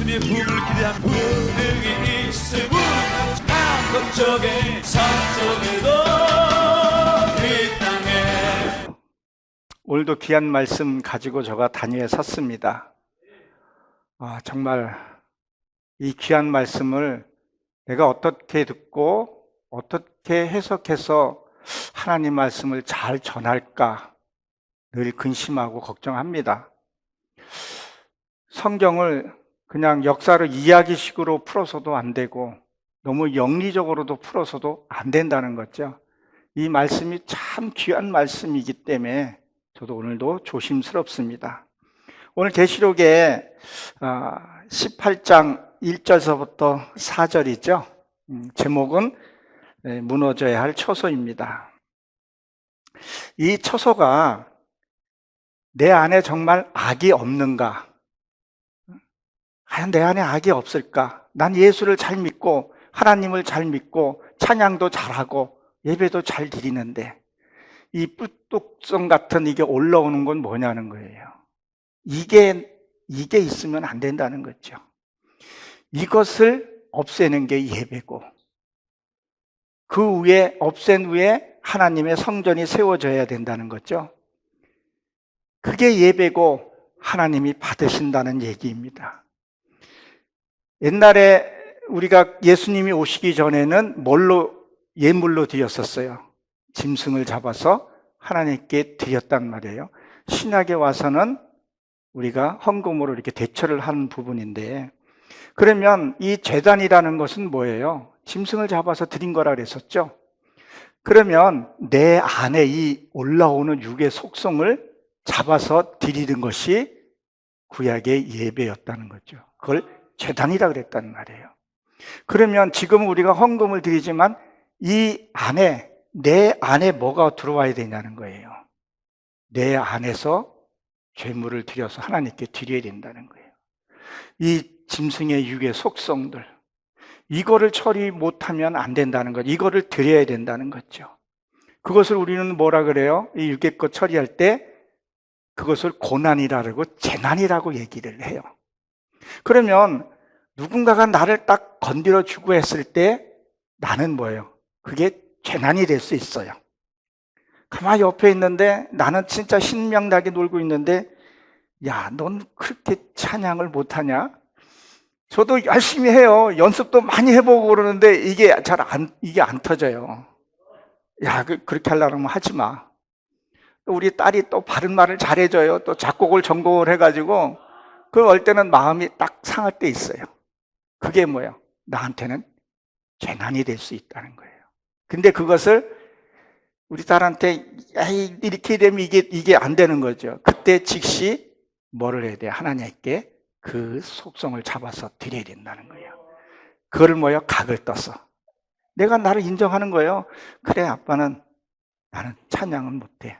예수님의 부흥을 기대한 분들이 있음은 남쪽에 서쪽에도 이 땅에. 오늘도 귀한 말씀 가지고 저가 단위에 섰습니다. 정말 이 귀한 말씀을 내가 어떻게 듣고 어떻게 해석해서 하나님 말씀을 잘 전할까 늘 근심하고 걱정합니다. 성경을 그냥 역사를 이야기식으로 풀어서도 안 되고 너무 영리적으로도 풀어서도 안 된다는 거죠. 이 말씀이 참 귀한 말씀이기 때문에 저도 오늘도 조심스럽습니다. 오늘 계시록의 18장 1절서부터 4절이죠. 제목은 무너져야 할 처소입니다. 이 처소가 내 안에 정말 악이 없는가? 과연 내 안에 악이 없을까? 난 예수를 잘 믿고 하나님을 잘 믿고 찬양도 잘하고 예배도 잘 드리는데 이 뿔뚝성 같은 이게 올라오는 건 뭐냐는 거예요. 이게 있으면 안 된다는 거죠. 이것을 없애는 게 예배고 그 위에 없앤 후에 하나님의 성전이 세워져야 된다는 거죠. 그게 예배고 하나님이 받으신다는 얘기입니다. 옛날에 우리가 예수님이 오시기 전에는 예물로 드렸었어요. 짐승을 잡아서 하나님께 드렸단 말이에요. 신약에 와서는 우리가 헌금으로 이렇게 대처를 하는 부분인데, 그러면 이 제단이라는 것은 뭐예요? 짐승을 잡아서 드린 거라 그랬었죠. 그러면 내 안에 이 올라오는 육의 속성을 잡아서 드리는 것이 구약의 예배였다는 거죠. 그걸 제단이라 그랬단 말이에요. 그러면 지금 우리가 헌금을 드리지만 이 안에, 내 안에 뭐가 들어와야 되냐는 거예요. 내 안에서 죄물을 드려서 하나님께 드려야 된다는 거예요. 이 짐승의 육의 속성들, 이거를 처리 못하면 안 된다는 것, 이거를 드려야 된다는 거죠. 그것을 우리는 뭐라 그래요? 이 육의 것 처리할 때 그것을 고난이라고, 재난이라고 얘기를 해요. 그러면 누군가가 나를 딱 건드려 주고 했을 때 나는 뭐예요? 그게 재난이 될 수 있어요. 가만히 옆에 있는데 나는 진짜 신명나게 놀고 있는데, 야, 넌 그렇게 찬양을 못하냐? 저도 열심히 해요. 연습도 많이 해보고 그러는데 이게 안 터져요. 야, 그렇게 하려면 하지 마. 우리 딸이 또 바른 말을 잘해줘요. 또 작곡을 전공을 해가지고 그럴 때는 마음이 딱 상할 때 있어요. 그게 뭐예요? 나한테는 재난이 될 수 있다는 거예요. 근데 그것을 우리 딸한테 이렇게 되면 이게 안 되는 거죠. 그때 즉시 뭐를 해야 돼요? 하나님께 그 속성을 잡아서 드려야 된다는 거예요. 그거를 뭐예요? 각을 떠서. 내가 나를 인정하는 거예요. 그래, 아빠는 나는 찬양은 못해.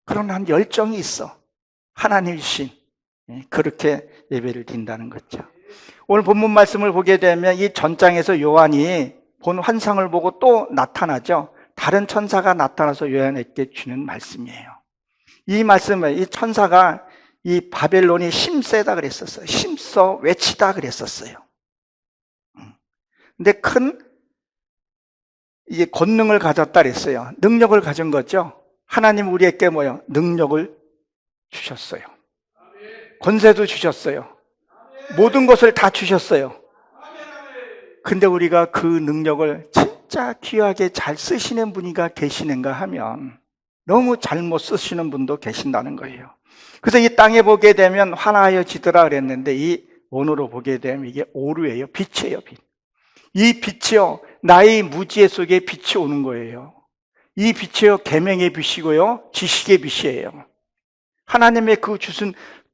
그러나 한 열정이 있어. 하나님이신. 그렇게 예배를 드린다는 거죠. 오늘 본문 말씀을 보게 되면 이 전장에서 요한이 본 환상을 보고 또 나타나죠. 다른 천사가 나타나서 요한에게 주는 말씀이에요. 이 말씀을, 이 천사가 이 바벨론이 힘세다 그랬었어요. 힘써 외치다 그랬었어요. 근데 큰 이게 권능을 가졌다 그랬어요. 능력을 가진 거죠. 하나님 우리에게 뭐예요? 능력을 주셨어요. 권세도 주셨어요. 모든 것을 다 주셨어요. 근데 우리가 그 능력을 진짜 귀하게 잘 쓰시는 분이가 계시는가 하면 너무 잘못 쓰시는 분도 계신다는 거예요. 그래서 이 땅에 보게 되면 환하여지더라 그랬는데 이 원어로 보게 되면 이게 오르예요. 빛이에요, 빛. 이 빛이요, 나의 무지의 속에 빛이 오는 거예요. 이 빛이요, 계명의 빛이고요, 지식의 빛이에요. 하나님의 그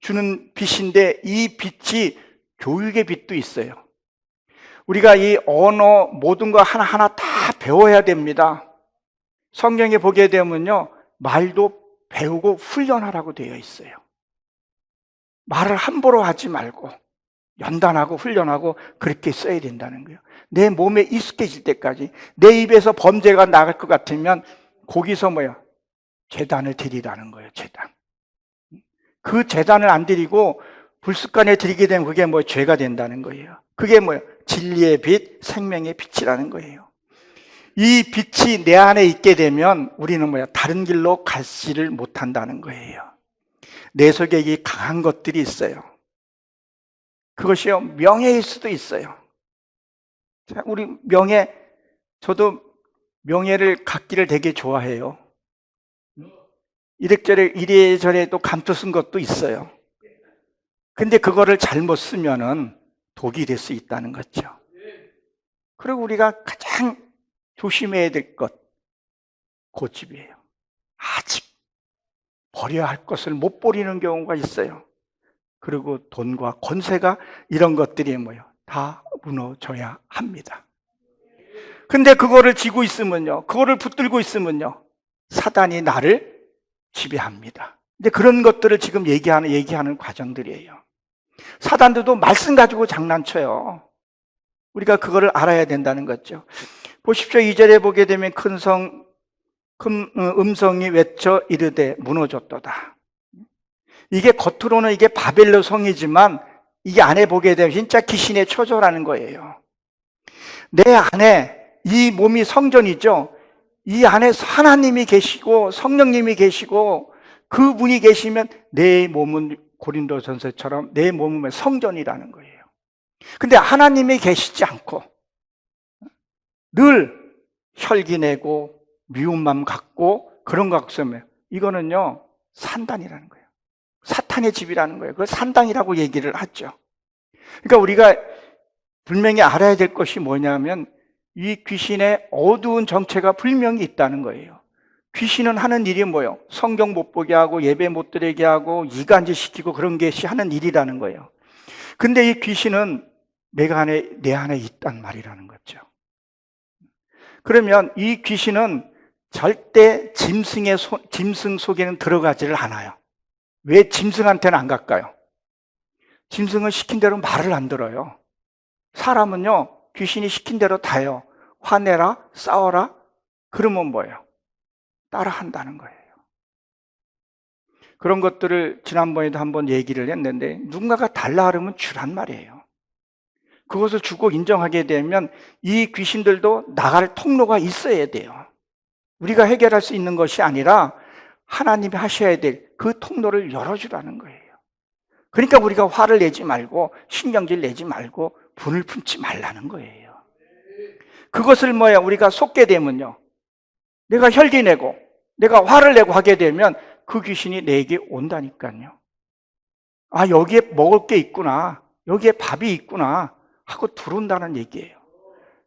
주는 빛인데 이 빛이 교육의 빛도 있어요. 우리가 이 언어 모든 거 하나하나 다 배워야 됩니다. 성경에 보게 되면요, 말도 배우고 훈련하라고 되어 있어요. 말을 함부로 하지 말고 연단하고 훈련하고 그렇게 써야 된다는 거예요. 내 몸에 익숙해질 때까지. 내 입에서 범죄가 나갈 것 같으면 거기서 뭐야? 제단을 드리라는 거예요. 제단. 그 제단을 안 드리고 불순간에 드리게 되면 그게 뭐 죄가 된다는 거예요. 그게 뭐예요? 진리의 빛, 생명의 빛이라는 거예요. 이 빛이 내 안에 있게 되면 우리는 뭐야? 다른 길로 가지를 못한다는 거예요. 내 속에 이 강한 것들이 있어요. 그것이요, 명예일 수도 있어요. 자, 우리 명예, 저도 명예를 갖기를 되게 좋아해요. 이래저래 또 감투 쓴 것도 있어요. 근데 그거를 잘못 쓰면은 독이 될 수 있다는 거죠. 그리고 우리가 가장 조심해야 될 것, 고집이에요. 아직 버려야 할 것을 못 버리는 경우가 있어요. 그리고 돈과 권세가 이런 것들이 뭐예요? 다 무너져야 합니다. 근데 그거를 쥐고 있으면요, 그거를 붙들고 있으면요, 사단이 나를 지배합니다. 근데 그런 것들을 지금 얘기하는 과정들이에요. 사단들도 말씀 가지고 장난쳐요. 우리가 그거를 알아야 된다는 거죠. 보십시오. 2절에 보게 되면 큰 음성이 외쳐 이르되 무너졌도다. 이게 겉으로는 이게 바벨론 성이지만 이게 안에 보게 되면 진짜 귀신의 처조라는 거예요. 내 안에 이 몸이 성전이죠. 이 안에 하나님이 계시고 성령님이 계시고 그분이 계시면 내 몸은 고린도전서처럼 내 몸은 성전이라는 거예요. 근데 하나님이 계시지 않고 늘 혈기내고 미움만 갖고 그런 것 같으면 이거는요, 산단이라는 거예요. 사탄의 집이라는 거예요. 그걸 산당이라고 얘기를 하죠. 그러니까 우리가 분명히 알아야 될 것이 뭐냐면 이 귀신의 어두운 정체가 분명히 있다는 거예요. 귀신은 하는 일이 뭐예요? 성경 못 보게 하고 예배 못 드리게 하고 이간질 시키고 그런 것이 하는 일이라는 거예요. 근데 이 귀신은 내 안에 있단 말이라는 거죠. 그러면 이 귀신은 절대 짐승 속에는 들어가지를 않아요. 왜 짐승한테는 안 갈까요? 짐승은 시킨 대로 말을 안 들어요. 사람은요, 귀신이 시킨 대로 다요. 화내라, 싸워라, 그러면 뭐예요? 따라한다는 거예요. 그런 것들을 지난번에도 한번 얘기를 했는데 누군가가 달라 그러면 주란 말이에요. 그것을 주고 인정하게 되면 이 귀신들도 나갈 통로가 있어야 돼요. 우리가 해결할 수 있는 것이 아니라 하나님이 하셔야 될 그 통로를 열어주라는 거예요. 그러니까 우리가 화를 내지 말고 신경질 내지 말고 분을 품지 말라는 거예요. 그것을 우리가 속게 되면요, 내가 혈기내고 내가 화를 내고 하게 되면 그 귀신이 내게 온다니까요. 아, 여기에 먹을 게 있구나, 여기에 밥이 있구나 하고 들어온다는 얘기예요.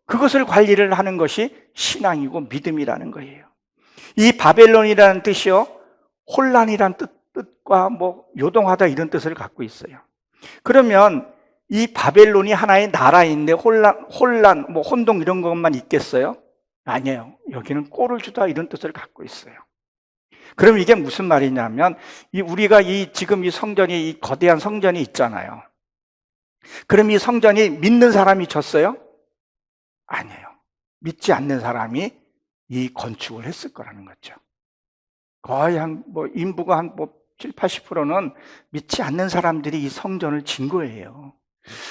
그것을 관리를 하는 것이 신앙이고 믿음이라는 거예요. 이 바벨론이라는 뜻이요, 혼란이란 뜻과 요동하다 이런 뜻을 갖고 있어요. 그러면 이 바벨론이 하나의 나라인데 혼란, 혼동 이런 것만 있겠어요? 아니에요. 여기는 꼴을 주다 이런 뜻을 갖고 있어요. 그럼 이게 무슨 말이냐면 우리가 지금 이 성전이, 이 거대한 성전이 있잖아요. 그럼 이 성전이 믿는 사람이 졌어요? 아니에요. 믿지 않는 사람이 이 건축을 했을 거라는 거죠. 거의 인부가 한 70, 80%는 믿지 않는 사람들이 이 성전을 진 거예요.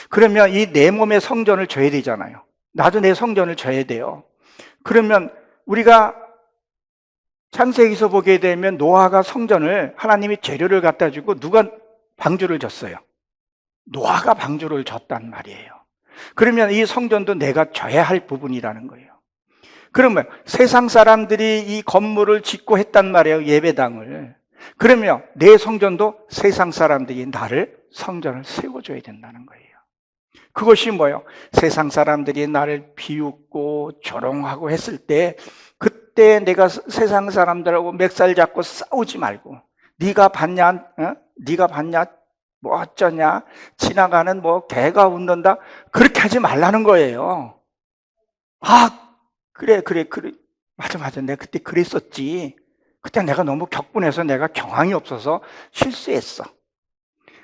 그러면 이 내 몸의 성전을 져야 되잖아요. 나도 내 성전을 져야 돼요. 그러면 우리가 창세기에서 보게 되면 노아가 성전을, 하나님이 재료를 갖다 주고 누가 방주를 졌어요? 노아가 방주를 졌단 말이에요. 그러면 이 성전도 내가 져야 할 부분이라는 거예요. 그러면 세상 사람들이 이 건물을 짓고 했단 말이에요, 예배당을. 그러면 내 성전도 세상 사람들이 성전을 세워줘야 된다는 거예요. 그것이 뭐예요? 세상 사람들이 나를 비웃고 조롱하고 했을 때 그때 내가 세상 사람들하고 멱살 잡고 싸우지 말고 네가 봤냐? 네가 봤냐? 뭐 어쩌냐? 지나가는 개가 웃는다? 그렇게 하지 말라는 거예요. 아, 그래. 맞아. 내가 그때 그랬었지. 그때 내가 너무 격분해서 내가 경황이 없어서 실수했어.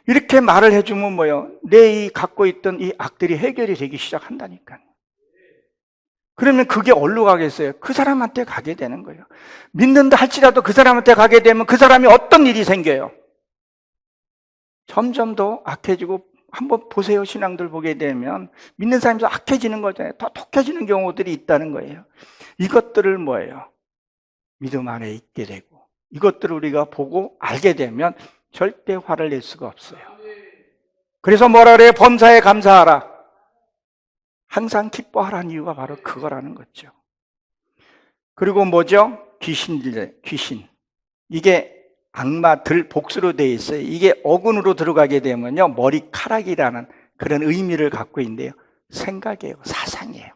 이렇게 말을 해주면 뭐예요? 내 갖고 있던 이 악들이 해결이 되기 시작한다니까요. 그러면 그게 어디로 가겠어요? 그 사람한테 가게 되는 거예요. 믿는다 할지라도 그 사람한테 가게 되면 그 사람이 어떤 일이 생겨요? 점점 더 악해지고, 한번 보세요. 신앙들 보게 되면 믿는 사람이 더 악해지는 거잖아요. 더 독해지는 경우들이 있다는 거예요. 이것들을 뭐예요? 믿음 안에 있게 되고, 이것들을 우리가 보고 알게 되면 절대 화를 낼 수가 없어요. 그래서 뭐라 그래요? 범사에 감사하라. 항상 기뻐하라는 이유가 바로 그거라는 거죠. 그리고 뭐죠? 귀신. 이게 악마들 복수로 되어 있어요. 이게 어근으로 들어가게 되면요, 머리카락이라는 그런 의미를 갖고 있는데요, 생각이에요. 사상이에요.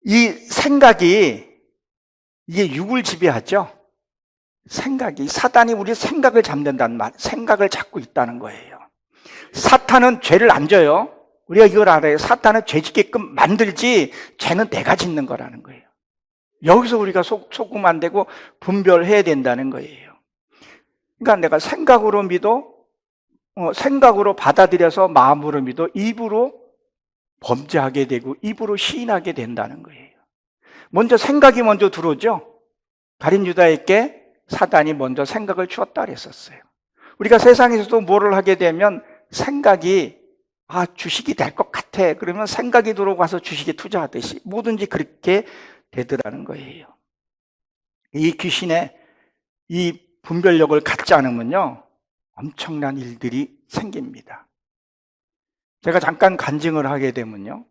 이 생각이, 이게 육을 지배하죠. 생각이, 사단이 우리 생각을 잡는다는 말, 생각을 잡고 있다는 거예요. 사탄은 죄를 안 져요. 우리가 이걸 알아요. 사탄은 죄 짓게끔 만들지, 죄는 내가 짓는 거라는 거예요. 여기서 우리가 속으면 안 되고 분별해야 된다는 거예요. 그러니까 내가 생각으로 믿어, 생각으로 받아들여서 마음으로 믿어, 입으로 범죄하게 되고 입으로 시인하게 된다는 거예요. 먼저 생각이 먼저 들어오죠. 가룟 유다에게 사단이 먼저 생각을 주었다 그랬었어요. 우리가 세상에서도 뭐를 하게 되면 생각이 주식이 될 것 같아. 그러면 생각이 들어가서 주식에 투자하듯이 뭐든지 그렇게 되더라는 거예요. 이 귀신의 이 분별력을 갖지 않으면요, 엄청난 일들이 생깁니다. 제가 잠깐 간증을 하게 되면요,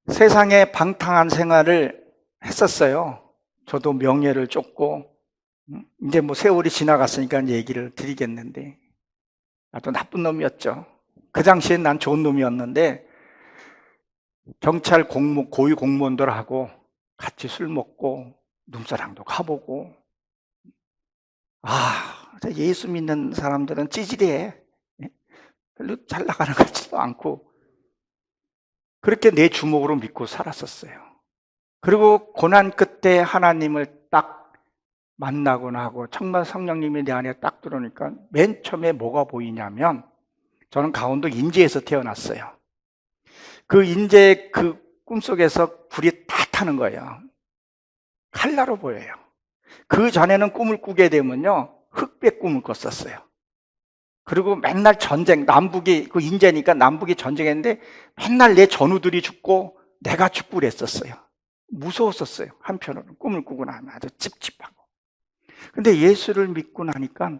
세상에 방탕한 생활을 했었어요. 저도 명예를 쫓고, 이제 뭐 세월이 지나갔으니까 얘기를 드리겠는데, 나도 나쁜 놈이었죠. 그 당시엔 난 좋은 놈이었는데, 경찰 고위 공무원들하고 같이 술 먹고 눈사랑도 가보고, 예수 믿는 사람들은 찌질해. 별로 잘 나가는 것 같지도 않고, 그렇게 내 주먹으로 믿고 살았었어요. 그리고 고난 끝에 하나님을 딱 만나고 나고 정말 성령님이 내 안에 딱 들어오니까 맨 처음에 뭐가 보이냐면, 저는 강원도 인제에서 태어났어요. 그 인제 그 꿈속에서 불이 다 타는 거예요. 칼라로 보여요. 그 전에는 꿈을 꾸게 되면요, 흑백 꿈을 꿨었어요. 그리고 맨날 전쟁, 남북이, 그 인제니까 남북이 전쟁했는데 맨날 내 전우들이 죽고 내가 죽고 그랬었어요. 무서웠었어요. 한편으로는 꿈을 꾸고 나면 아주 찝찝하고. 근데 예수를 믿고 나니까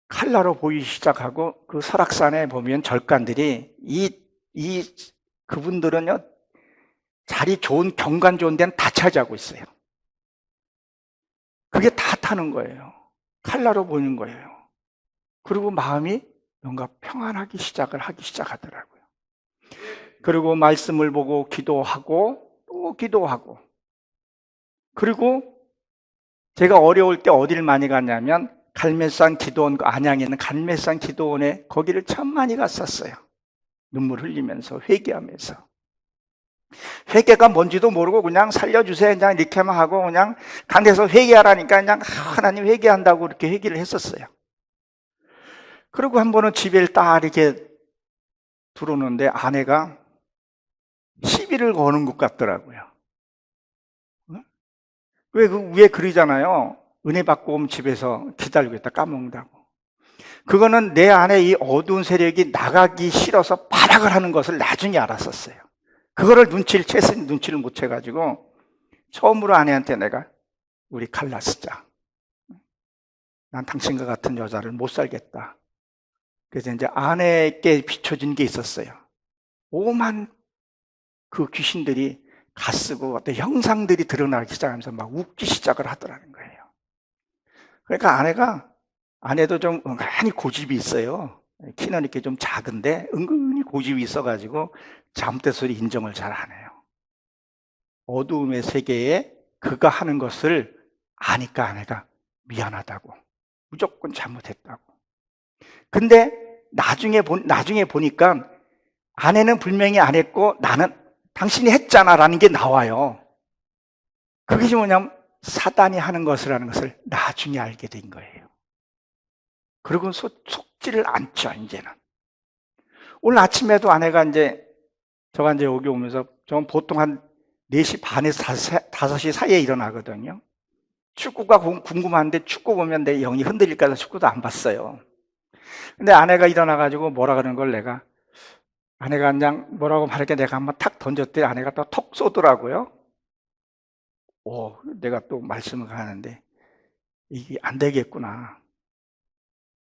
칼라로 보이기 시작하고, 그 설악산에 보면 절간들이 그분들은요, 자리 좋은 경관 좋은 데는 다 차지하고 있어요. 그게 다 타는 거예요. 칼라로 보이는 거예요. 그리고 마음이 뭔가 평안하기 시작하더라고요. 그리고 말씀을 보고 기도하고 또 기도하고, 그리고 제가 어려울 때 어디를 많이 갔냐면 갈매산 기도원, 안양에 있는 갈매산 기도원에 거기를 참 많이 갔었어요. 눈물 흘리면서 회개하면서. 회개가 뭔지도 모르고 그냥 살려주세요 그냥 이렇게만 하고 그냥 간데서 회개하라니까 그냥 하나님 회개한다고 이렇게 회개를 했었어요. 그리고 한 번은 집에 딱 이렇게 들어오는데 아내가 시비를 거는 것 같더라고요. 왜 그 위에 그러잖아요. 은혜 받고 오면 집에서 기다리고 있다 까먹는다고. 그거는 내 안에 이 어두운 세력이 나가기 싫어서 발악을 하는 것을 나중에 알았었어요. 그거를 눈치를 못 채가지고 처음으로 아내한테 내가 우리 칼라 쓰자. 난 당신과 같은 여자를 못 살겠다. 그래서 이제 아내에게 비춰진 게 있었어요. 오만 그 귀신들이 가쓰고 어떤 형상들이 드러나기 시작하면서 막 웃기 시작을 하더라는 거예요. 그러니까 아내도 좀 은근히 고집이 있어요. 키는 이렇게 좀 작은데 은근히 고집이 있어가지고 잘못된 인정을 잘 안 해요. 어두움의 세계에 그가 하는 것을 아니까 아내가 미안하다고, 무조건 잘못했다고. 근데 나중에 보니까 아내는 분명히 안 했고 나는 당신이 했잖아라는 게 나와요. 그것이 뭐냐면 사단이 하는 것이라는 것을 나중에 알게 된 거예요. 그리고 속지를 않죠, 이제는. 오늘 아침에도 아내가 저가 여기 오면서, 저는 보통 한 4시 반에서 5시 사이에 일어나거든요. 축구가 궁금한데 축구 보면 내 영이 흔들릴까 해서 축구도 안 봤어요. 근데 아내가 일어나가지고 뭐라 그러는 걸 아내가 그냥 뭐라고 말할게 내가 한번 탁 던졌더니 아내가 또 톡 쏘더라고요. 내가 또 말씀을 하는데 이게 안 되겠구나.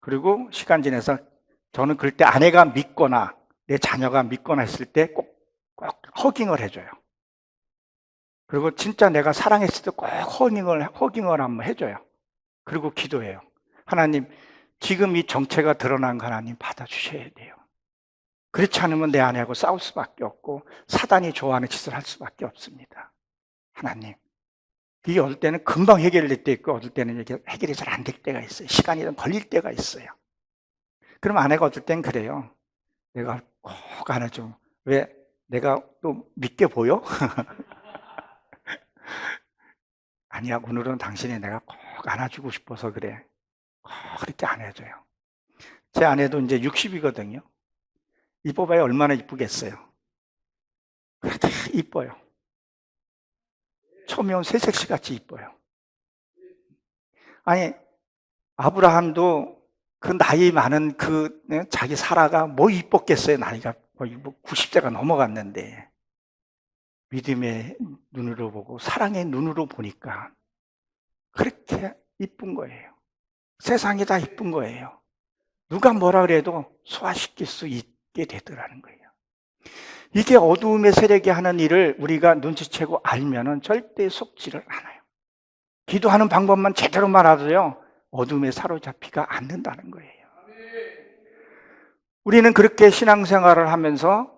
그리고 시간 지나서 저는 그럴 때 아내가 믿거나 내 자녀가 믿거나 했을 때 꼭 허깅을 해줘요. 그리고 진짜 내가 사랑했을 때 꼭 허깅을 한번 해줘요. 그리고 기도해요. 하나님, 지금 이 정체가 드러난 거 하나님 받아주셔야 돼요. 그렇지 않으면 내 아내하고 싸울 수밖에 없고 사단이 좋아하는 짓을 할 수밖에 없습니다. 하나님, 이게 어떨 때는 금방 해결될 때 있고 어떨 때는 이게 해결이 잘 안 될 때가 있어요. 시간이 좀 걸릴 때가 있어요. 그럼 아내가 어떨 땐 그래요. 내가 꼭 안아줘. 왜? 내가 또 믿게 보여? 아니야, 오늘은 당신이 내가 꼭 안아주고 싶어서 그래. 꼭 그렇게 안아줘요. 제 아내도 이제 60이거든요. 이뻐봐야 얼마나 이쁘겠어요. 그렇게 이뻐요. 처음에 온 새색시 같이 이뻐요. 아니, 아브라함도 그 나이 많은 자기 사라가 뭐 이뻤겠어요. 나이가 거의 90세가 넘어갔는데. 믿음의 눈으로 보고 사랑의 눈으로 보니까 그렇게 이쁜 거예요. 세상이 다 이쁜 거예요. 누가 뭐라 그래도 소화시킬 수 있게 되더라는 거예요. 이게 어두움의 세력이 하는 일을 우리가 눈치채고 알면은 절대 속지를 않아요. 기도하는 방법만 제대로만 알아도요, 어둠에 사로잡히가 않는다는 거예요. 우리는 그렇게 신앙생활을 하면서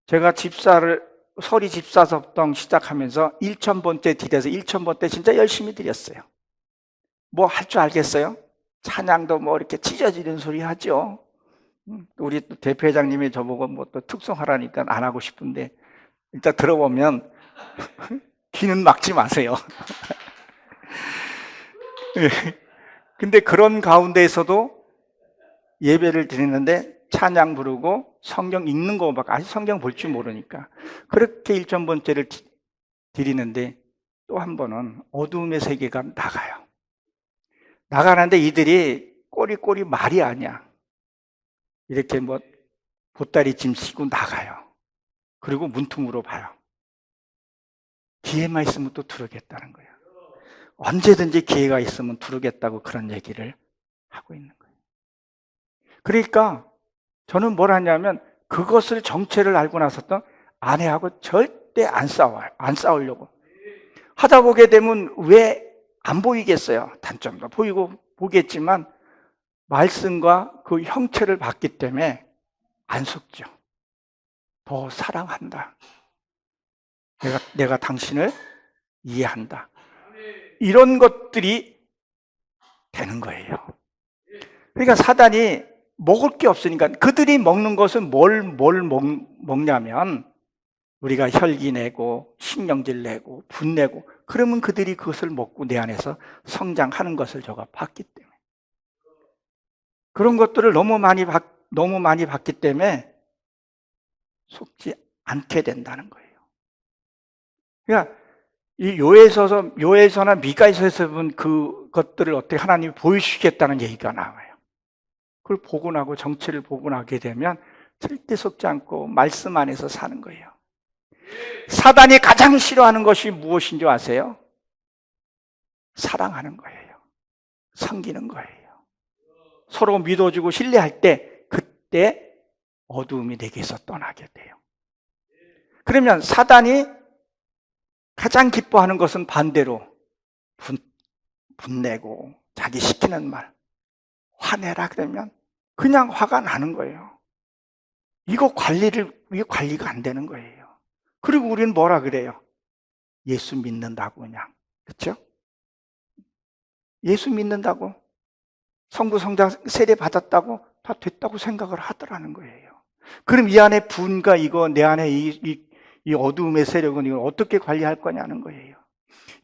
제가 서리 집사섭동 시작하면서 1,000번째 드려서 1,000번째 진짜 열심히 드렸어요. 뭐 할 줄 알겠어요? 찬양도 뭐 이렇게 찢어지는 소리 하죠. 우리 또 대표회장님이 저보고 뭐 또 특송하라니까 안 하고 싶은데 일단 들어보면 귀는 막지 마세요. 근데 그런 가운데에서도 예배를 드리는데 찬양 부르고 성경 읽는 거밖에 아직 성경 볼 줄 모르니까 그렇게 1,000번째를 드리는데 또 한 번은 어두움의 세계가 나가요. 나가는데 이들이 꼬리꼬리 말이 아니야. 이렇게 뭐 보따리 짐 싣고 나가요. 그리고 문틈으로 봐요. 기회만 있으면 또 들어오겠다는 거예요. 언제든지 기회가 있으면 들어오겠다고 그런 얘기를 하고 있는 거예요. 그러니까 저는 뭘 하냐면 그것을 정체를 알고 나서도 아내하고 절대 안 싸워요. 안 싸우려고. 하다 보게 되면 왜 안 보이겠어요? 단점도 보겠지만 말씀과 그 형체를 봤기 때문에 안 속죠. 더 사랑한다. 내가 당신을 이해한다. 이런 것들이 되는 거예요. 그러니까 사단이 먹을 게 없으니까 그들이 먹는 것은 뭘 먹냐면 우리가 혈기 내고 신경질 내고 분 내고 그러면 그들이 그것을 먹고 내 안에서 성장하는 것을 제가 봤기 때문에 그런 것들을 너무 많이 봤기 때문에 속지 않게 된다는 거예요. 그러니까 이 요에서나 미가에서 본 그것들을 어떻게 하나님이 보여주시겠다는 얘기가 나와요. 그걸 보고 나고 정체를 보고 나게 되면 절대 속지 않고 말씀 안에서 사는 거예요. 사단이 가장 싫어하는 것이 무엇인지 아세요? 사랑하는 거예요. 섬기는 거예요. 서로 믿어주고 신뢰할 때 그때 어두움이 내게서 떠나게 돼요. 그러면 사단이 가장 기뻐하는 것은 반대로 분내고 자기 시키는 말 화내라 그러면 그냥 화가 나는 거예요. 이게 관리가 안 되는 거예요. 그리고 우리는 뭐라 그래요? 예수 믿는다고 그냥. 그렇죠? 예수 믿는다고 성부 성자 세례 받았다고 다 됐다고 생각을 하더라는 거예요. 그럼 이 안에 분과 내 안에 이 어두움의 세력은 이걸 어떻게 관리할 거냐는 거예요.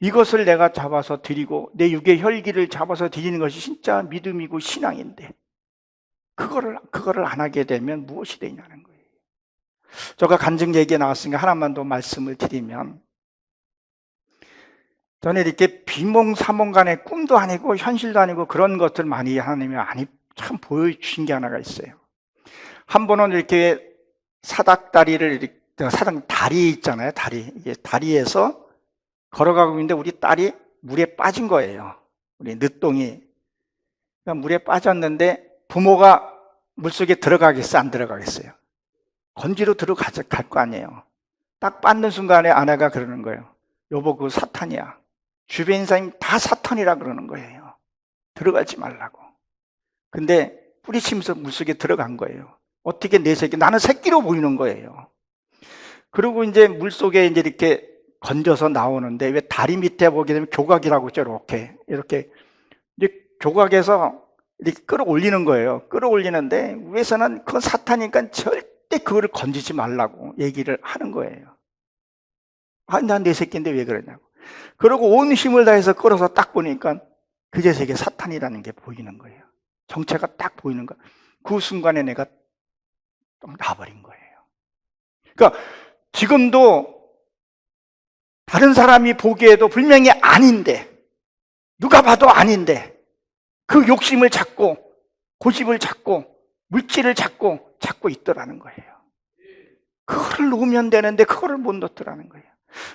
이것을 내가 잡아서 드리고 내 육의 혈기를 잡아서 드리는 것이 진짜 믿음이고 신앙인데 그거를 안 하게 되면 무엇이 되냐는 거예요. 제가 간증 얘기가 나왔으니까 하나만 더 말씀을 드리면 저는 이렇게 비몽사몽간의 꿈도 아니고 현실도 아니고 그런 것들 많이 하나님이 참 보여주신 게 하나가 있어요. 한 번은 이렇게 다리 있잖아요. 이게 다리에서 걸어가고 있는데 우리 딸이 물에 빠진 거예요. 우리 늦둥이. 그러니까 물에 빠졌는데 부모가 물속에 들어가겠어, 안 들어가겠어요? 건지로 갈 거 아니에요. 딱 빠는 순간에 아내가 그러는 거예요. 여보, 그거 사탄이야. 주변 사람이 다 사탄이라 그러는 거예요. 들어가지 말라고. 근데 뿌리치면서 물속에 들어간 거예요. 어떻게 내 새끼, 나는 새끼로 보이는 거예요. 그리고 이제 물속에 이제 이렇게 건져서 나오는데, 왜 다리 밑에 보게 되면 교각이라고 있죠, 이렇게. 이제 교각에서 이렇게 끌어올리는 거예요. 끌어올리는데, 위에서는 그건 사탄이니까 절대 그거를 건지지 말라고 얘기를 하는 거예요. 아, 난 내 새끼인데 왜 그러냐고. 그러고 온 힘을 다해서 끌어서 딱 보니까 그 녀석이 사탄이라는 게 보이는 거예요. 정체가 딱 보이는 거예요. 그 순간에 내가 딱 나버린 거예요. 그러니까 지금도 다른 사람이 보기에도 분명히 아닌데, 누가 봐도 아닌데, 그 욕심을 찾고, 고집을 찾고, 물질을 찾고 있더라는 거예요. 그거를 놓으면 되는데, 그거를 못 놓더라는 거예요.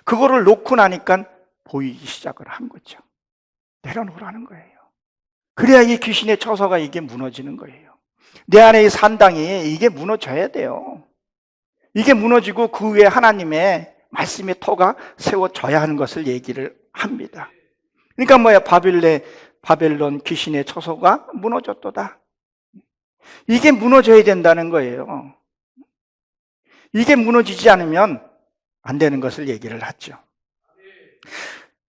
그거를 놓고 나니까 보이기 시작을 한 거죠. 내려놓으라는 거예요. 그래야 이 귀신의 처소가 이게 무너지는 거예요. 내 안에 이 산당이 이게 무너져야 돼요. 이게 무너지고 그 위에 하나님의 말씀의 터가 세워져야 하는 것을 얘기를 합니다. 그러니까 뭐야? 바벨론 귀신의 처소가 무너졌도다. 이게 무너져야 된다는 거예요. 이게 무너지지 않으면 안 되는 것을 얘기를 하죠.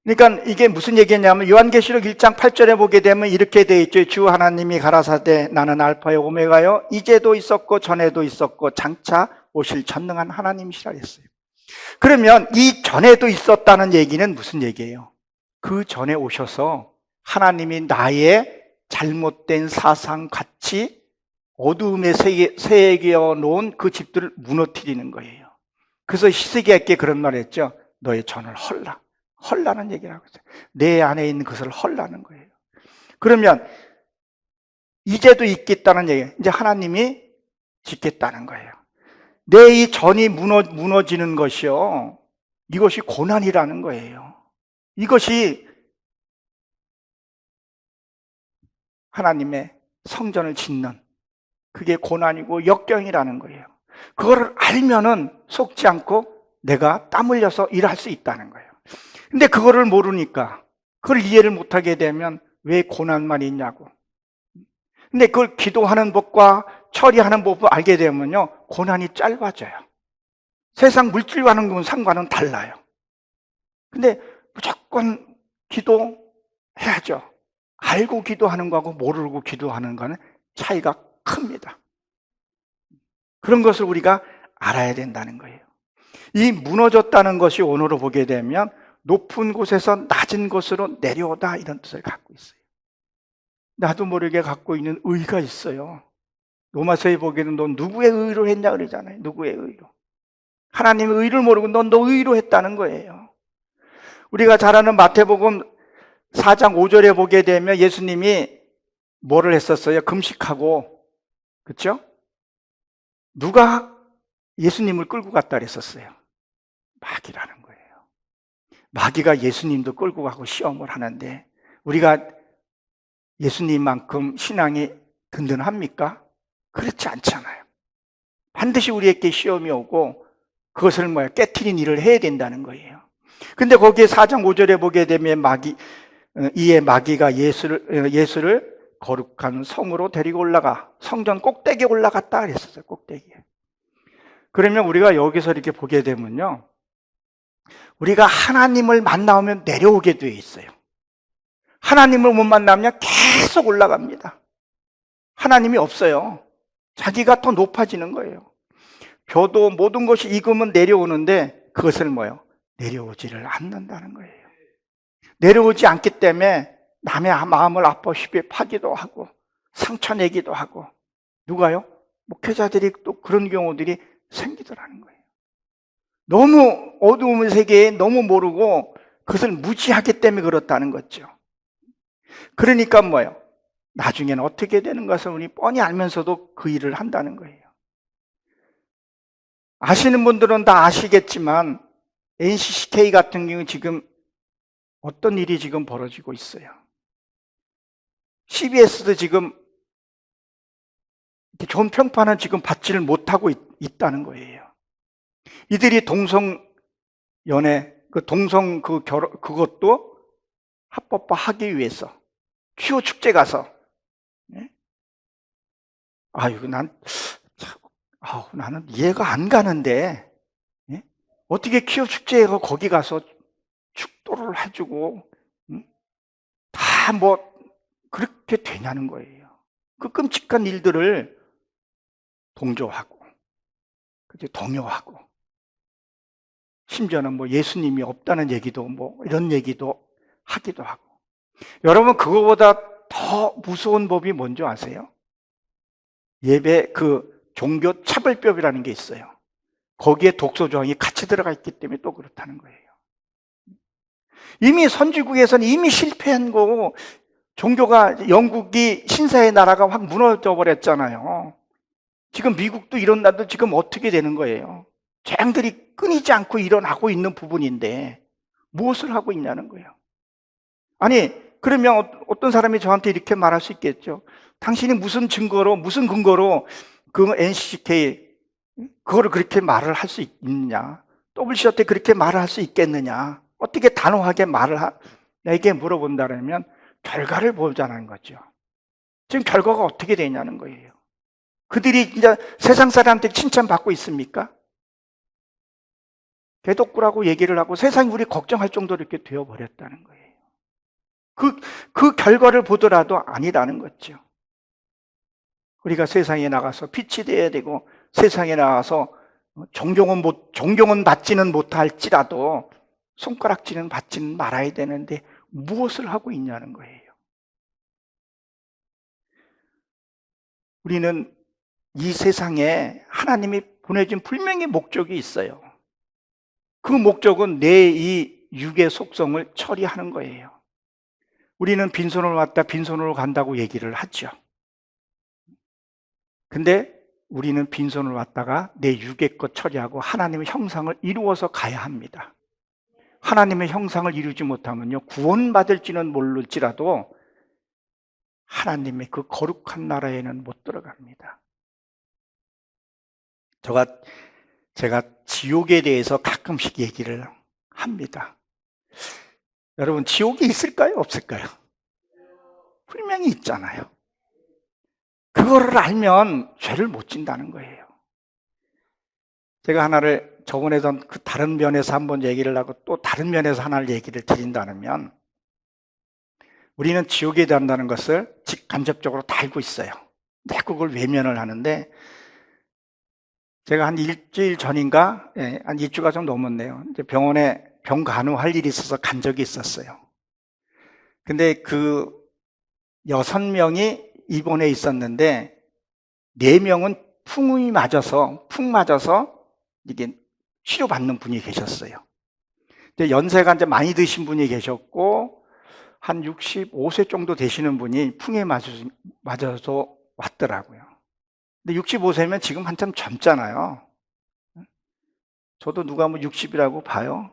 그러니까 이게 무슨 얘기냐면 요한계시록 1장 8절에 보게 되면 이렇게 되어 있죠. 주 하나님이 가라사대 나는 알파요 오메가요, 이제도 있었고 전에도 있었고 장차 오실 전능한 하나님이시라 했어요. 그러면 이 전에도 있었다는 얘기는 무슨 얘기예요? 그 전에 오셔서 하나님이 나의 잘못된 사상, 가치, 어두움에 새겨 놓은 그 집들을 무너뜨리는 거예요. 그래서 히스기야께 그런 말을 했죠. 너의 전을 헐라는 얘기를 하고 있어요. 내 안에 있는 것을 헐라는 거예요. 그러면 이제도 있겠다는 얘기예요. 이제 하나님이 짓겠다는 거예요. 내 이 전이 무너지는 것이요, 이것이 고난이라는 거예요. 이것이 하나님의 성전을 짓는, 그게 고난이고 역경이라는 거예요. 그거를 알면은 속지 않고 내가 땀 흘려서 일할 수 있다는 거예요. 근데 그거를 모르니까, 그걸 이해를 못하게 되면 왜 고난만 있냐고. 근데 그걸 기도하는 법과 처리하는 법을 알게 되면요, 고난이 짧아져요. 세상 물질과는 상관은 달라요. 근데 무조건 기도해야죠. 알고 기도하는 거하고 모르고 기도하는 거는 차이가 큽니다. 그런 것을 우리가 알아야 된다는 거예요. 이 무너졌다는 것이 원어로 보게 되면 높은 곳에서 낮은 곳으로 내려오다, 이런 뜻을 갖고 있어요. 나도 모르게 갖고 있는 의가 있어요. 로마서에 보기에는 너 누구의 의로 했냐 그러잖아요. 누구의 의로. 하나님의 의를 모르고 넌 너 의로 했다는 거예요. 우리가 잘 아는 마태복음 4장 5절에 보게 되면 예수님이 뭐를 했었어요? 금식하고, 그렇죠? 누가 예수님을 끌고 갔다 그랬었어요? 마귀라는 거예요. 마귀가 예수님도 끌고 가고 시험을 하는데 우리가 예수님만큼 신앙이 든든합니까? 그렇지 않잖아요. 반드시 우리에게 시험이 오고 그것을 깨트린 일을 해야 된다는 거예요. 근데 거기에 4장 5절에 보게 되면 이에 마귀가 예수를 거룩한 성으로 데리고 올라가 성전 꼭대기에 올라갔다 그랬었어요. 꼭대기에. 그러면 우리가 여기서 이렇게 보게 되면요, 우리가 하나님을 만나면 내려오게 되어 있어요. 하나님을 못 만나면 계속 올라갑니다. 하나님이 없어요. 자기가 더 높아지는 거예요. 벼도 모든 것이 익으면 내려오는데 그것을 내려오지를 않는다는 거예요. 내려오지 않기 때문에 남의 마음을 아파시기도 하고 상처내기도 하고, 누가요? 목회자들이 또 그런 경우들이 생기더라는 거예요. 너무 어두운 세계에 너무 모르고 그것을 무지하기 때문에 그렇다는 거죠. 그러니까 나중에는 어떻게 되는 것을 우리 뻔히 알면서도 그 일을 한다는 거예요. 아시는 분들은 다 아시겠지만 NCCK 같은 경우 지금 어떤 일이 지금 벌어지고 있어요. CBS도 지금 좋은 평판은 지금 받지를 못하고 있다는 거예요. 이들이 동성연애, 그것도 합법화하기 위해서 퀴어 축제 가서, 나는 이해가 안 가는데, 어떻게 퀴어 축제에 거기 가서 축도를 해주고, 다 그렇게 되냐는 거예요. 그 끔찍한 일들을 동조하고, 동요하고, 심지어는 예수님이 없다는 얘기도 이런 얘기도 하기도 하고. 여러분, 그거보다 더 무서운 법이 뭔지 아세요? 예배 종교 차별법이라는 게 있어요. 거기에 독소 조항이 같이 들어가 있기 때문에 또 그렇다는 거예요. 이미 선진국에서는 이미 실패한 거고, 종교가 영국이 신사의 나라가 확 무너져 버렸잖아요. 지금 미국도 이런 나라도 지금 어떻게 되는 거예요? 재앙들이 끊이지 않고 일어나고 있는 부분인데 무엇을 하고 있냐는 거예요. 아니, 그러면 어떤 사람이 저한테 이렇게 말할 수 있겠죠. 당신이 무슨 근거로 그 NCK 그거를 그렇게 말을 할 수 있느냐? WC한테 그렇게 말을 할 수 있겠느냐? 어떻게 단호하게 내게 물어본다면 결과를 보자는 거죠. 지금 결과가 어떻게 되냐는 거예요. 그들이 이제 세상 사람한테 칭찬받고 있습니까? 개독구라고 얘기를 하고 세상이 우리 걱정할 정도로 이렇게 되어버렸다는 거예요. 그 결과를 보더라도 아니라는 거죠. 우리가 세상에 나가서 빛이 되어야 되고 세상에 나가서 존경은 받지는 못할지라도 손가락질은 받지는 말아야 되는데 무엇을 하고 있냐는 거예요. 우리는 이 세상에 하나님이 보내준 분명히 목적이 있어요. 그 목적은 내 이 육의 속성을 처리하는 거예요. 우리는 빈손으로 왔다 빈손으로 간다고 얘기를 하죠. 근데 우리는 빈손으로 왔다가 내 육의 것 처리하고 하나님의 형상을 이루어서 가야 합니다. 하나님의 형상을 이루지 못하면요, 구원받을지는 모를지라도 하나님의 그 거룩한 나라에는 못 들어갑니다. 제가 지옥에 대해서 가끔씩 얘기를 합니다. 여러분, 지옥이 있을까요? 없을까요? 분명히 있잖아요. 그거를 알면 죄를 못 진다는 거예요. 제가 하나를 저번에도 그 다른 면에서 한번 얘기를 하고 또 다른 면에서 하나를 얘기를 드린다면, 우리는 지옥에 대한다는 것을 직간접적으로 다 알고 있어요. 근데 그걸 외면을 하는데, 제가 한 일주일 전인가, 한 2주가 좀 넘었네요. 이제 병원에 병 간호할 일이 있어서 간 적이 있었어요. 근데 그 6명이 입원해 있었는데 4명은 풍 맞아서 이게 치료받는 분이 계셨어요. 근데 연세가 이제 많이 드신 분이 계셨고 한 65세 정도 되시는 분이 풍에 맞아서 왔더라고요. 근데 65세면 지금 한참 젊잖아요. 저도 누가 60이라고 봐요.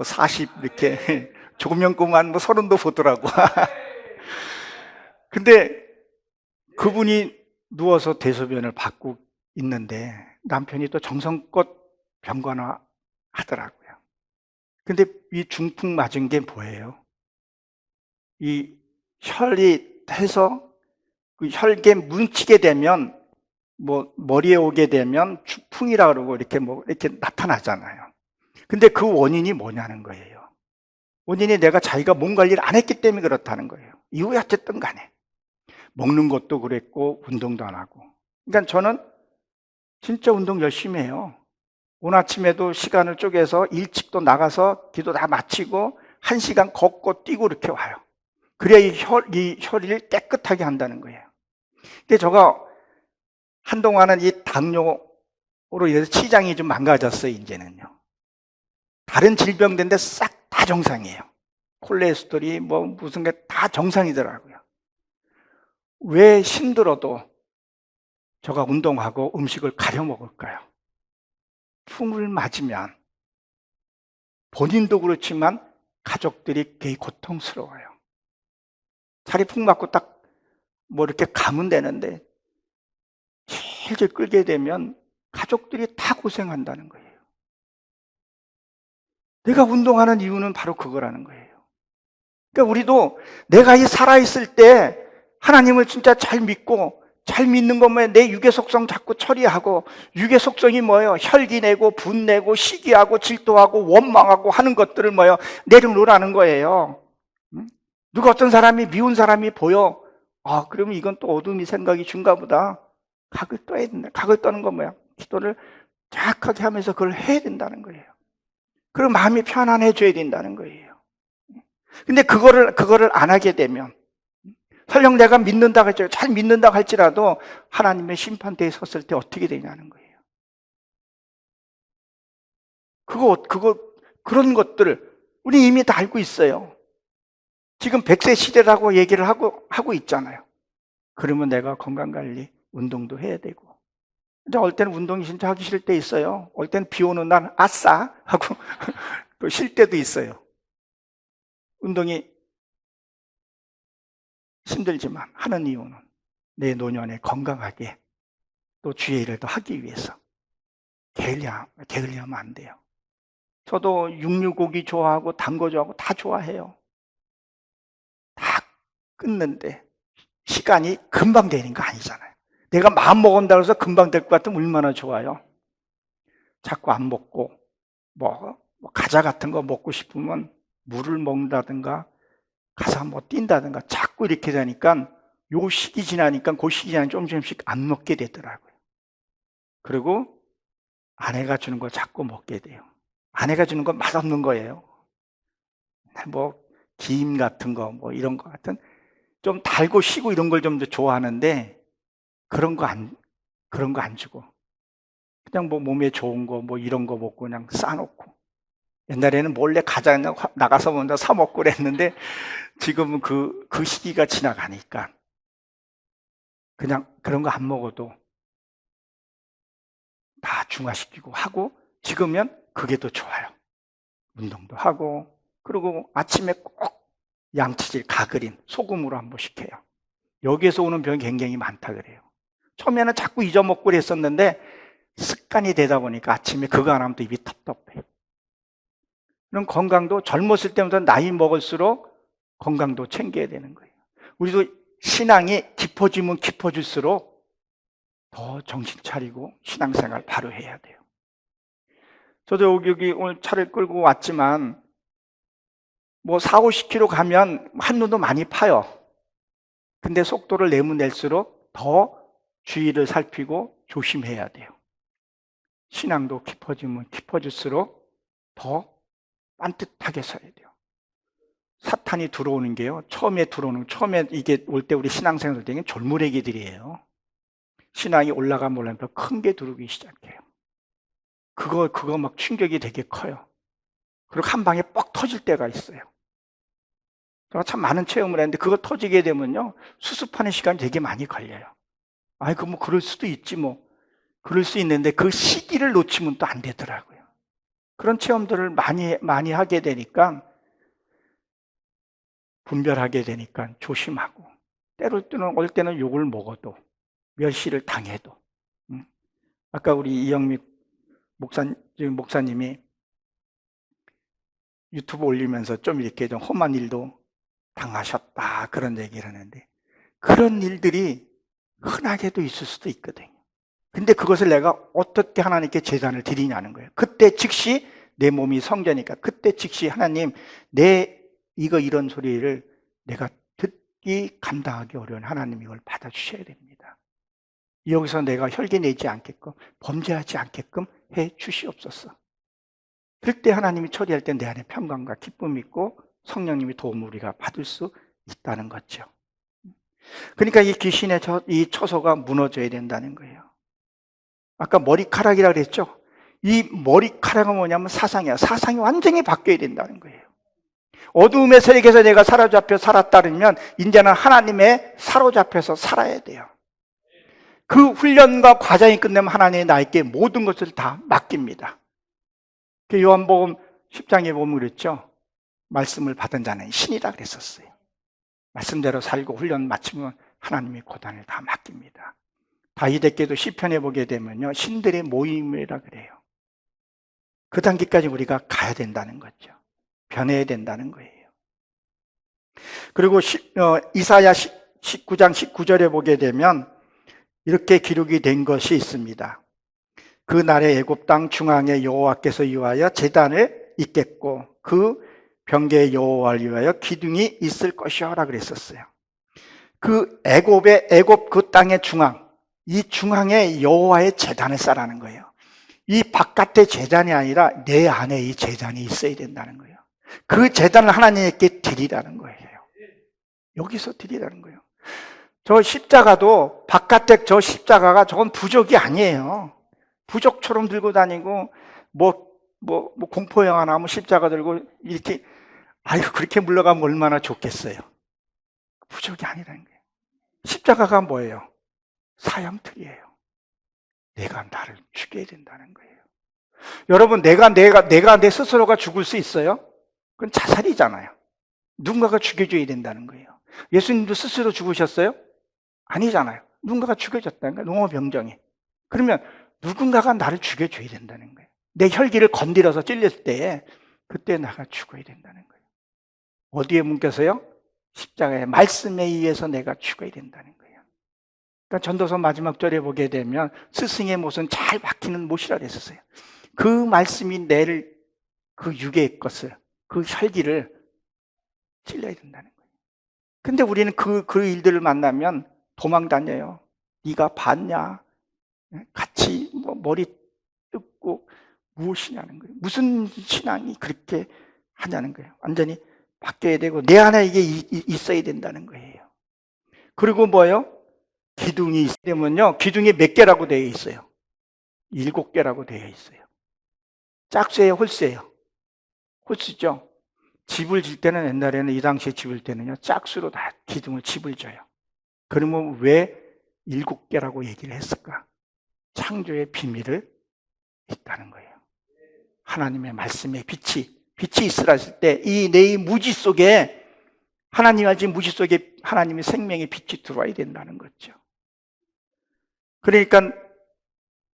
40 이렇게 조금 꼬만 30도 보더라고. 근데 그분이 누워서 대소변을 받고 있는데 남편이 또 정성껏 병간호 하더라고요. 근데 이 중풍 맞은 게 뭐예요? 이 혈이 해서 그 혈계 뭉치게 되면 머리에 오게 되면 중풍이라 그러고 이렇게 나타나잖아요. 근데 그 원인이 뭐냐는 거예요. 원인이 자기가 몸 관리를 안 했기 때문에 그렇다는 거예요. 이유가 어쨌든 간에 먹는 것도 그랬고 운동도 안 하고. 그러니까 저는 진짜 운동 열심히 해요. 오늘 아침에도 시간을 쪼개서 일찍도 나가서 기도 다 마치고 1시간 걷고 뛰고 이렇게 와요. 그래야 이 혈을 깨끗하게 한다는 거예요. 근데 저가 한동안은 이 당뇨로 인해서 치장이 좀 망가졌어요, 이제는요. 다른 질병인데 싹 다 정상이에요. 콜레스테롤이 무슨 게 다 정상이더라고요. 왜 힘들어도 저가 운동하고 음식을 가려 먹을까요? 풍을 맞으면 본인도 그렇지만 가족들이 굉장히 고통스러워요. 차라리 풍 맞고 딱 뭐 이렇게 가면 되는데 질질 끌게 되면 가족들이 다 고생한다는 거예요. 내가 운동하는 이유는 바로 그거라는 거예요. 그러니까 우리도 내가 이 살아있을 때 하나님을 진짜 잘 믿고 잘 믿는 것만 내 육의 속성 자꾸 처리하고, 육의 속성이 뭐예요? 혈기 내고 분내고 시기하고 질투하고 원망하고 하는 것들을 뭐예요? 내려놓으라는 거예요. 누가 어떤 사람이 미운 사람이 보여. 아, 그러면 이건 또 어둠이 생각이 준가 보다. 각을 떠야 된다. 각을 떠는 건 뭐야? 기도를 정확하게 하면서 그걸 해야 된다는 거예요. 그럼 마음이 편안해져야 된다는 거예요. 근데 그거를 안 하게 되면, 설령 내가 믿는다고 할지라도, 잘 믿는다고 할지라도 하나님의 심판대에 섰을 때 어떻게 되냐는 거예요. 그런 것들을 우리 이미 다 알고 있어요. 지금 100세 시대라고 얘기를 하고 있잖아요. 그러면 내가 건강관리, 운동도 해야 되고. 근데 어떨 때는 운동이 진짜 하기 싫을 때 있어요. 어떨 때는 비 오는 날 아싸 하고 또 쉴 때도 있어요. 운동이 힘들지만 하는 이유는 내 노년에 건강하게 또 주의 일을 더 하기 위해서. 게을리하면 안 돼요. 저도 육류고기 좋아하고 단 거 좋아하고 다 좋아해요. 다 끊는데 시간이 금방 되는 거 아니잖아요. 내가 마음 먹은다고 해서 금방 될 것 같으면 얼마나 좋아요. 자꾸 안 먹고 뭐 과자 같은 거 먹고 싶으면 물을 먹는다든가 가서 한번 뛴다든가 자꾸 이렇게 되니까 요 시기 지나니까 그 시기 지나니까 조금씩 안 먹게 되더라고요. 그리고 아내가 주는 거 자꾸 먹게 돼요. 아내가 주는 건 맛없는 거예요. 뭐 김 같은 거 뭐 이런 거 같은 좀 달고 시고 이런 걸 좀 더 좋아하는데 그런 거 안 주고 그냥 뭐 몸에 좋은 거 뭐 이런 거 먹고 그냥 싸놓고, 옛날에는 몰래 가자 나가서 먼저 사 먹고 그랬는데 지금은 그 시기가 지나가니까 그냥 그런 거 안 먹어도 다 중화시키고 하고, 지금은 그게 더 좋아요. 운동도 하고, 그리고 아침에 꼭 양치질 가그린 소금으로 한 번씩 해요. 여기에서 오는 병이 굉장히 많다 그래요. 처음에는 자꾸 잊어먹고 그랬었는데 습관이 되다 보니까 아침에 그거 안 하면 또 입이 텁텁해요. 그럼 건강도 젊었을 때부터 나이 먹을수록 건강도 챙겨야 되는 거예요. 우리도 신앙이 깊어지면 깊어질수록 더 정신 차리고 신앙생활 바로 해야 돼요. 저도 여기 오늘 차를 끌고 왔지만 뭐 40-50km 가면 한눈도 많이 파요. 근데 속도를 내면 낼수록 더 주의를 살피고 조심해야 돼요. 신앙도 깊어지면 깊어질수록 더 반듯하게 서야 돼요. 사탄이 들어오는 게요, 처음에 이게 올 때 우리 신앙생활 때는 졸무레기들이에요. 신앙이 올라가면 올라가면 큰 게 들어오기 시작해요. 그거 막 충격이 되게 커요. 그리고 한 방에 뻑 터질 때가 있어요. 제가 참 많은 체험을 했는데 그거 터지게 되면요, 수습하는 시간이 되게 많이 걸려요. 아이고 뭐 그럴 수도 있지 뭐. 그럴 수 있는데 그 시기를 놓치면 또 안 되더라고요. 그런 체험들을 많이 하게 되니까, 분별하게 되니까 조심하고, 올 때는 욕을 먹어도 멸시를 당해도. 아까 우리 이영미 목사님이 유튜브 올리면서 좀 이렇게 좀 험한 일도 당하셨다 그런 얘기를 하는데, 그런 일들이 흔하게도 있을 수도 있거든요. 근데 그것을 내가 어떻게 하나님께 제단을 드리냐는 거예요. 그때 즉시 내 몸이 성전이니까 그때 즉시 하나님, 내 이런 소리를 내가 듣기 감당하기 어려운 하나님, 이걸 받아주셔야 됩니다. 여기서 내가 혈기 내지 않게끔, 범죄하지 않게끔 해 주시옵소서. 그때 하나님이 처리할 때 내 안에 평강과 기쁨이 있고 성령님이 도움을 우리가 받을 수 있다는 거죠. 그러니까 이 귀신의 이 처소가 무너져야 된다는 거예요. 아까 머리카락이라고 그랬죠? 이 머리카락은 뭐냐면 사상이야. 사상이 완전히 바뀌어야 된다는 거예요. 어두움의 세계에서 내가 사로잡혀 살았다면 이제는 하나님의 사로잡혀서 살아야 돼요. 그 훈련과 과정이 끝나면 하나님이 나에게 모든 것을 다 맡깁니다. 요한복음 10장에 보면 그랬죠. 말씀을 받은 자는 신이라 그랬었어요. 말씀대로 살고 훈련 마치면 하나님이 고단을 다 맡깁니다. 다윗에게도 시편에 보게 되면요, 신들의 모임이라 그래요. 그 단계까지 우리가 가야 된다는 거죠. 변해야 된다는 거예요. 그리고 이사야 19장 19절에 보게 되면 이렇게 기록이 된 것이 있습니다. 그 날에 애굽 땅 중앙에 여호와께서 위하여 제단을 잇겠고 그 병거의 여호와를 위하여 기둥이 있을 것이라 그랬었어요. 그 애굽 그 땅의 중앙, 이 중앙에 여호와의 제단을 쌓라는 거예요. 이 바깥의 제단이 아니라 내 안에 이 제단이 있어야 된다는 거예요. 그 제단을 하나님께 드리라는 거예요. 여기서 드리라는 거예요. 저 십자가도 바깥에 저 십자가가 저건 부족이 아니에요. 부족처럼 들고 다니고 뭐 공포 영화 나오면 십자가 들고 이렇게 그렇게 물러가면 얼마나 좋겠어요. 부족이 아니라는 거예요. 십자가가 뭐예요? 사형틀이에요. 내가 나를 죽여야 된다는 거예요. 여러분, 내가 내 스스로가 죽을 수 있어요? 그건 자살이잖아요. 누군가가 죽여줘야 된다는 거예요. 예수님도 스스로 죽으셨어요? 아니잖아요. 누군가가 죽여줬다는 거예요. 농어병정이. 그러면 누군가가 나를 죽여줘야 된다는 거예요. 내 혈기를 건드려서 찔렸을 때 그때 나가 죽어야 된다는 거예요. 어디에 묶여서요? 십자가의 말씀에 의해서 내가 죽어야 된다는 거예요. 그러니까 전도서 마지막 절에 보게 되면 스승의 못은 잘 박히는 못이라 그랬었어요. 그 말씀이 내를, 그 육의 것을, 그 혈기를 찔러야 된다는 거예요. 근데 우리는 그 일들을 만나면 도망 다녀요. 네가 봤냐? 같이 머리 뜯고 무엇이냐는 거예요. 무슨 신앙이 그렇게 하냐는 거예요. 완전히 바뀌어야 되고 내 안에 이게 있어야 된다는 거예요. 그리고 뭐예요? 기둥이 있으면요, 기둥이 몇 개라고 되어 있어요? 7개라고 되어 있어요. 짝수예요, 홀수예요? 홀수죠. 집을 질 때는, 옛날에는 이 당시에 집을 때는요, 짝수로 다 기둥을 집을 져요. 그러면 왜 7개라고 얘기를 했을까? 창조의 비밀을 있다는 거예요. 하나님의 말씀의 빛이 있으라 했을 때 이 내 무지 속에, 하나님 아직 무지 속에 하나님의 생명의 빛이 들어와야 된다는 거죠. 그러니까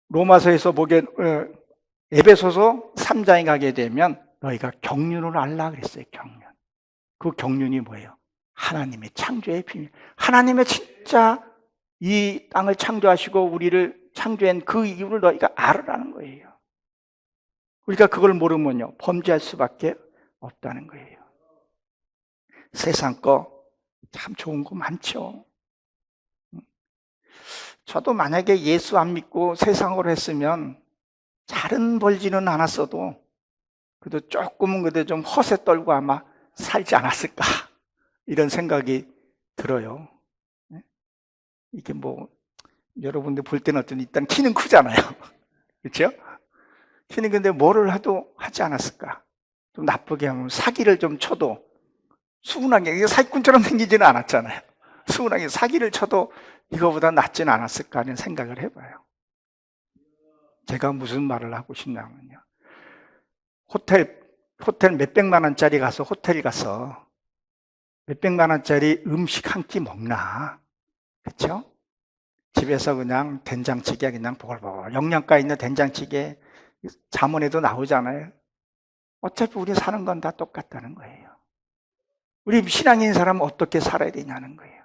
로마서에서 보게, 에베소서 3장에 가게 되면 너희가 경륜을 알라 그랬어요. 경륜. 그 경륜이 뭐예요? 하나님의 창조의 비밀. 하나님의 진짜 이 땅을 창조하시고 우리를 창조한 그 이유를 너희가 알으라는 거예요. 우리가 그걸 모르면요, 범죄할 수밖에 없다는 거예요. 세상 거 참 좋은 거 많죠. 저도 만약에 예수 안 믿고 세상으로 했으면 잘은 벌지는 않았어도 그래도 조금은 그래도 좀 허세 떨고 아마 살지 않았을까, 이런 생각이 들어요. 이게 뭐 여러분들 볼 때는 어떤, 일단 키는 크잖아요. 그렇죠? 키는 근데 뭐를 하도 하지 않았을까? 좀 나쁘게 하면 사기를 좀 쳐도 수운하게, 이게 사기꾼처럼 생기지는 않았잖아요. 수운하게 사기를 쳐도 이거보다 낫지는 않았을까 하는 생각을 해봐요. 제가 무슨 말을 하고 싶냐면요, 호텔 몇백만 원짜리 가서 호텔 가서 몇백만 원짜리 음식 한 끼 먹나? 그렇죠? 집에서 그냥 된장찌개, 그냥 보글보글 영양가 있는 된장찌개 잠원에도 나오잖아요. 어차피 우리 사는 건 다 똑같다는 거예요. 우리 신앙인 사람은 어떻게 살아야 되냐는 거예요.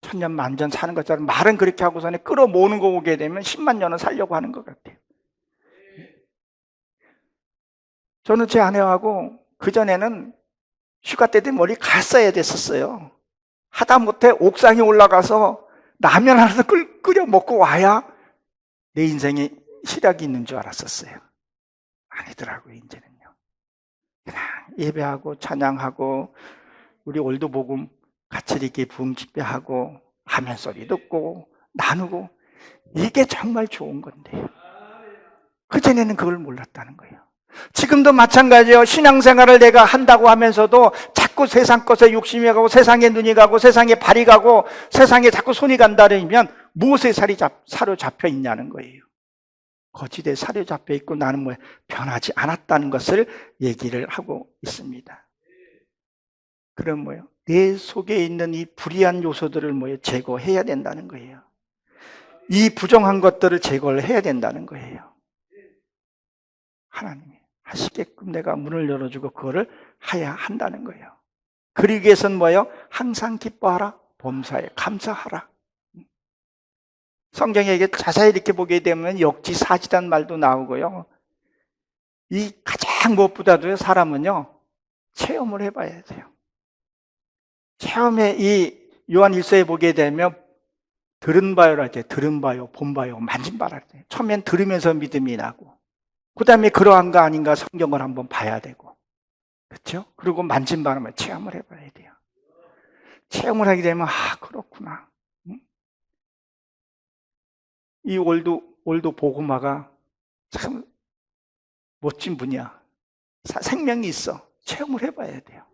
천년 만년 사는 것처럼 말은 그렇게 하고서는 끌어모으는 거 보게 되면 10만 년은 살려고 하는 것 같아요. 저는 제 아내하고 그전에는 휴가 때 되면 어디 갔어야 됐었어요. 하다못해 옥상에 올라가서 라면 하나 끓여 먹고 와야 내 인생에 시작이 있는 줄 알았었어요. 아니더라고요, 이제는요. 그냥 예배하고 찬양하고 우리 올드복음 같이 이렇게 부흥 집회하고 하면 소리 듣고 나누고, 이게 정말 좋은 건데요. 그전에는 그걸 몰랐다는 거예요. 지금도 마찬가지예요. 신앙생활을 내가 한다고 하면서도 자꾸 세상 것에 욕심이 가고 세상에 눈이 가고 세상에 발이 가고 세상에 자꾸 손이 간다면 무엇에 사로잡혀 있냐는 거예요. 거짓에 사로잡혀 있고 나는 변하지 않았다는 것을 얘기를 하고 있습니다. 그럼 뭐예요? 내 속에 있는 이 불의한 요소들을 제거해야 된다는 거예요. 이 부정한 것들을 제거를 해야 된다는 거예요. 하나님이 하시게끔 내가 문을 열어주고 그거를 해야 한다는 거예요. 그러기 위해서는 뭐예요? 항상 기뻐하라, 범사에 감사하라. 성경에 이게 자세히 이렇게 보게 되면 역지사지란 말도 나오고요. 이 가장 무엇보다도 사람은요, 체험을 해봐야 돼요. 처음에 이 요한 1서에 보게 되면 들은 바요라 할 때, 들은 바요, 본 바요, 만진 바라 할 때, 처음엔 들으면서 믿음이 나고, 그 다음에 그러한가 아닌가 성경을 한번 봐야 되고, 그렇죠? 그리고 만진 바라면 체험을 해봐야 돼요. 체험을 하게 되면 그렇구나. 이 올도 보고마가 참 멋진 분이야. 생명이 있어. 체험을 해봐야 돼요.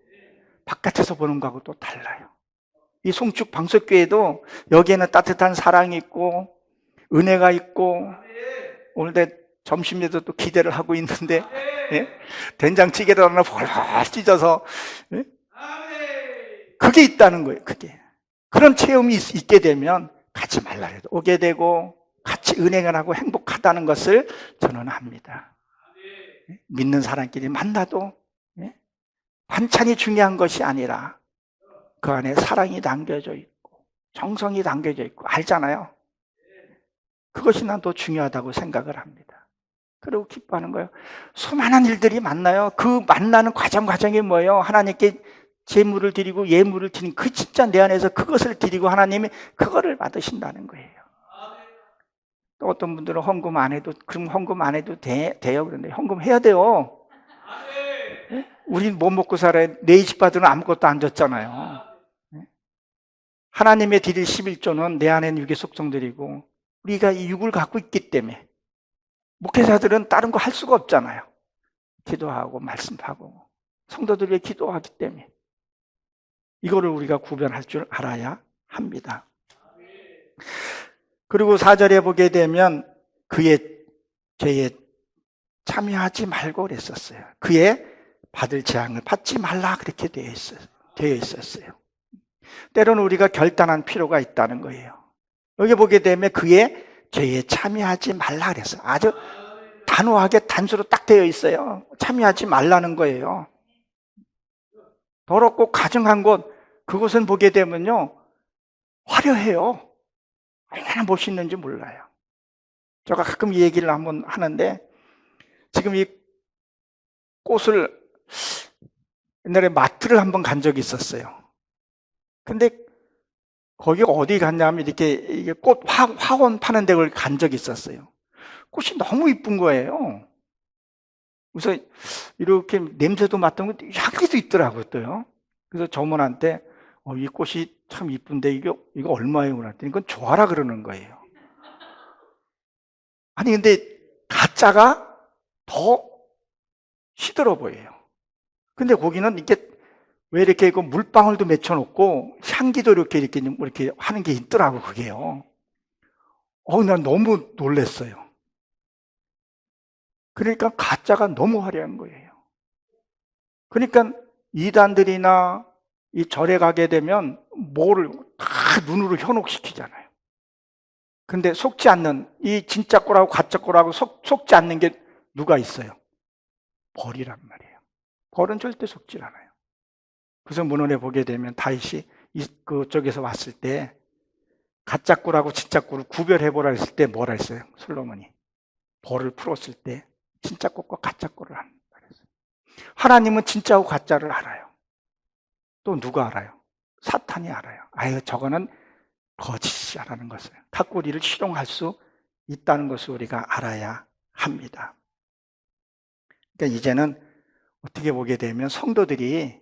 바깥에서 보는 거하고 또 달라요. 이 송축 방석교회도 여기에는 따뜻한 사랑이 있고 은혜가 있고, 오늘 점심에도 또 기대를 하고 있는데, 예? 된장찌개를 하나 펄펄 찢어서, 예? 그게 있다는 거예요. 그게 그런 체험이 있게 되면 가지 말라 해도 오게 되고 같이 은행을 하고 행복하다는 것을 저는 합니다. 예? 믿는 사람끼리 만나도 반찬이 중요한 것이 아니라 그 안에 사랑이 담겨져 있고 정성이 담겨져 있고 알잖아요. 그것이 난 더 중요하다고 생각을 합니다. 그리고 기뻐하는 거예요. 수많은 일들이 만나요. 그 만나는 과정이 뭐예요? 하나님께 제물을 드리고 예물을 드리는 그 진짜 내 안에서 그것을 드리고 하나님이 그거를 받으신다는 거예요. 또 어떤 분들은 헌금 안 해도, 그럼 헌금 안 해도 돼요? 그런데 헌금 해야 돼요. 우린 못 먹고 살아요. 내 집 받으면 아무것도 안 줬잖아요. 하나님의 드릴 11조는 내 안에는 육의 속성들이고 우리가 이 육을 갖고 있기 때문에 목회자들은 다른 거 할 수가 없잖아요. 기도하고 말씀하고 성도들 위해 기도하기 때문에 이거를 우리가 구별할 줄 알아야 합니다. 그리고 4절에 보게 되면 그의 죄에 참여하지 말고 그랬었어요. 그의 받을 재앙을 받지 말라 그렇게 되어 있었어요. 때로는 우리가 결단한 필요가 있다는 거예요. 여기 보게 되면 그의 죄에 참여하지 말라 그랬어요. 아주 단호하게 단수로 딱 되어 있어요. 참여하지 말라는 거예요. 더럽고 가증한 곳, 그곳은 보게 되면요 화려해요. 얼마나 멋있는지 몰라요. 제가 가끔 이 얘기를 한번 하는데, 지금 이 꽃을 옛날에 마트를 한번 간 적이 있었어요. 근데 거기 어디 갔냐면 이게 꽃 화원 파는 데를 간 적이 있었어요. 꽃이 너무 이쁜 거예요. 그래서 이렇게 냄새도 맡으면 향기도 있더라고요, 또요. 그래서 점원한테 이 꽃이 참 이쁜데 이거 얼마예요? 그랬더니 이건 줘라 그러는 거예요. 아니 근데 가짜가 더 시들어 보여요. 근데 거기는 왜 이렇게 물방울도 맺혀놓고 향기도 이렇게 하는 게 있더라고, 그게요. 난 너무 놀랐어요. 그러니까 가짜가 너무 화려한 거예요. 그러니까 이단들이나 이 절에 가게 되면 뭐를 다 눈으로 현혹시키잖아요. 근데 속지 않는 이 진짜 거라고 가짜 거라고 속지 않는 게 누가 있어요? 벌이란 말이에요. 벌은 절대 속지 않아요. 그래서 문헌에 보게 되면 다윗이 그쪽에서 왔을 때 가짜 꿀하고 진짜 꿀을 구별해보라 했을 때 뭐라 했어요? 솔로몬이 벌을 풀었을 때 진짜 꿀과 가짜 꿀을 한다 그랬어요. 하나님은 진짜하고 가짜를 알아요. 또 누가 알아요? 사탄이 알아요. 저거는 거짓이라는 것을, 갖고 우리를 실용할 수 있다는 것을 우리가 알아야 합니다. 그러니까 이제는 어떻게 보게 되면 성도들이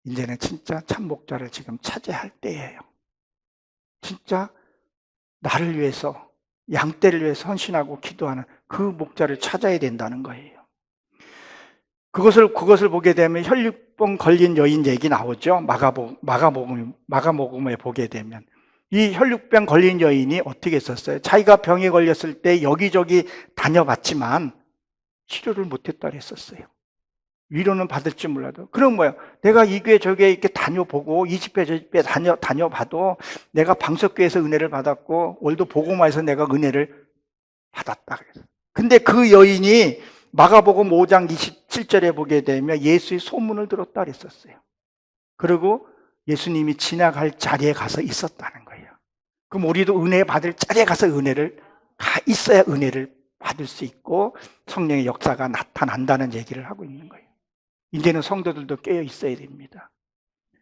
이제는 진짜 참 목자를 지금 찾아야 할 때예요. 진짜 나를 위해서, 양떼를 위해서 헌신하고 기도하는 그 목자를 찾아야 된다는 거예요. 그것을 보게 되면 혈육병 걸린 여인 얘기 나오죠. 마가복음에 보게 되면. 이 혈육병 걸린 여인이 어떻게 했었어요? 자기가 병에 걸렸을 때 여기저기 다녀봤지만 치료를 못했다 그랬었어요. 위로는 받을지 몰라도. 그럼 뭐야? 내가 이 교회 저 교회 이렇게 다녀보고 이 집회 저 집회 다녀봐도 내가 방석교회에서 은혜를 받았고 올도 복음화에서 내가 은혜를 받았다. 근데 그 여인이 마가복음 5장 27절에 보게 되면 예수의 소문을 들었다 그랬었어요. 그리고 예수님이 지나갈 자리에 가서 있었다는 거예요. 그럼 우리도 은혜 받을 자리에 가서 은혜를 있어야 은혜를 받을 수 있고 성령의 역사가 나타난다는 얘기를 하고 있는 거예요. 이제는 성도들도 깨어 있어야 됩니다.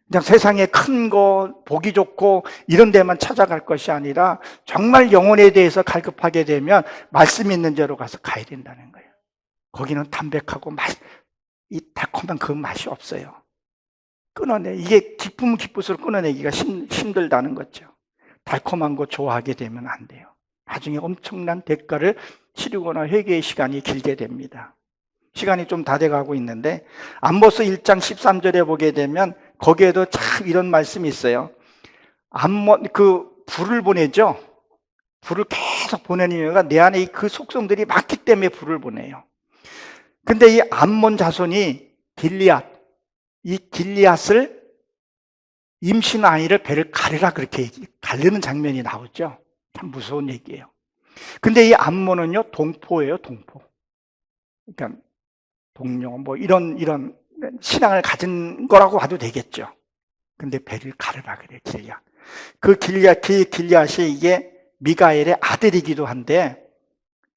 그냥 세상에 큰 거, 보기 좋고 이런 데만 찾아갈 것이 아니라 정말 영혼에 대해서 갈급하게 되면 말씀 있는 데로 가서 가야 된다는 거예요. 거기는 담백하고 이 달콤한 그 맛이 없어요. 이게 기쁘면 기쁠수록 끊어내기가 힘들다는 거죠. 달콤한 거 좋아하게 되면 안 돼요. 나중에 엄청난 대가를 치르거나 회개의 시간이 길게 됩니다. 시간이 좀 다 돼가고 있는데 암모스 1장 13절에 보게 되면 거기에도 참 이런 말씀이 있어요. 불을 보내죠. 불을 계속 보내는 이유가 내 안에 그 속성들이 많기 때문에 불을 보내요. 근데 이 암몬 자손이 이 길리앗을 임신 아이를 배를 가르라 그렇게 가르는 장면이 나오죠. 참 무서운 얘기예요. 근데 이 암몬은요 동포예요, 동포. 그러니까 동료 이런 신앙을 가진 거라고 봐도 되겠죠. 근데 배를 가르라 그래, 길리앗. 그 길리앗이 이게 미가엘의 아들이기도 한데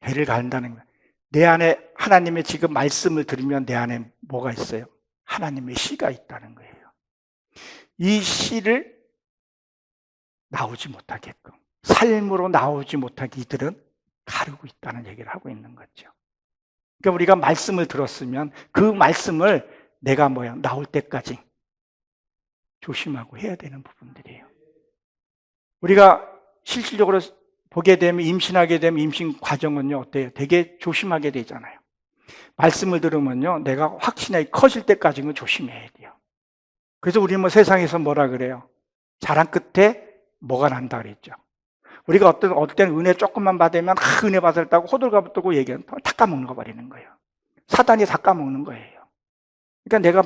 배를 가른다는 거예요. 내 안에 하나님의 지금 말씀을 들으면 내 안에 뭐가 있어요? 하나님의 씨가 있다는 거예요. 이 씨를 나오지 못하게끔, 삶으로 나오지 못하게 이들은 가르고 있다는 얘기를 하고 있는 거죠. 그러니까 우리가 말씀을 들었으면 그 말씀을 내가 나올 때까지 조심하고 해야 되는 부분들이에요. 우리가 실질적으로 보게 되면 임신하게 되면 임신 과정은요 어때요? 되게 조심하게 되잖아요. 말씀을 들으면요 내가 확신하게 커질 때까지는 조심해야 돼요. 그래서 우리는 세상에서 뭐라 그래요? 자랑 끝에 뭐가 난다 그랬죠. 우리가 어떤 때는 은혜 조금만 받으면 은혜 받았다고 호들갑을 떨고 얘기하면 다 까먹는 거 버리는 거예요. 사단이 다 까먹는 거예요. 그러니까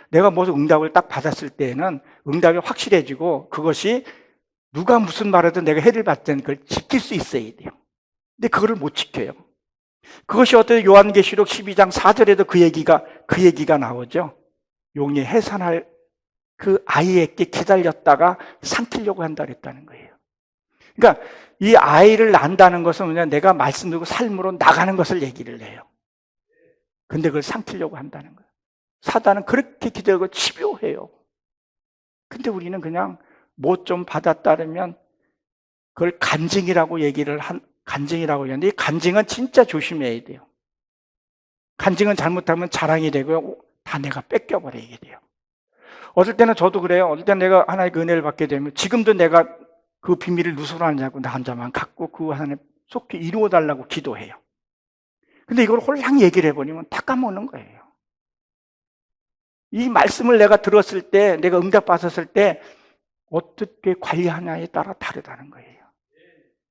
내가 무슨 응답을 딱 받았을 때에는 응답이 확실해지고 그것이 누가 무슨 말하든 내가 해를 받든 그걸 지킬 수 있어야 돼요. 근데 그거를 못 지켜요. 그것이 어떤 요한계시록 12장 4절에도 그 얘기가 나오죠. 용이 해산할 그 아이에게 기다렸다가 삼키려고 한다 그랬다는 거예요. 그러니까 이 아이를 낳는다는 것은 그냥 내가 말씀 듣고 삶으로 나가는 것을 얘기를 해요. 근데 그걸 삼키려고 한다는 거예요. 사단은 그렇게 기대하고 집요해요. 근데 우리는 그냥 뭐 좀 받았다면 그걸 간증이라고 간증이라고 하는데 이 간증은 진짜 조심해야 돼요. 간증은 잘못하면 자랑이 되고 다 내가 뺏겨버리게 돼요. 어떨 때는 저도 그래요. 어떨 때는 내가 하나님의 은혜를 받게 되면 지금도 내가 그 비밀을 누설하느냐고 나 혼자만 갖고 그 하나님 속히 이루어달라고 기도해요. 근데 이걸 홀랑 얘기를 해버리면 다 까먹는 거예요. 이 말씀을 내가 들었을 때, 내가 응답받았을 때 어떻게 관리하냐에 따라 다르다는 거예요.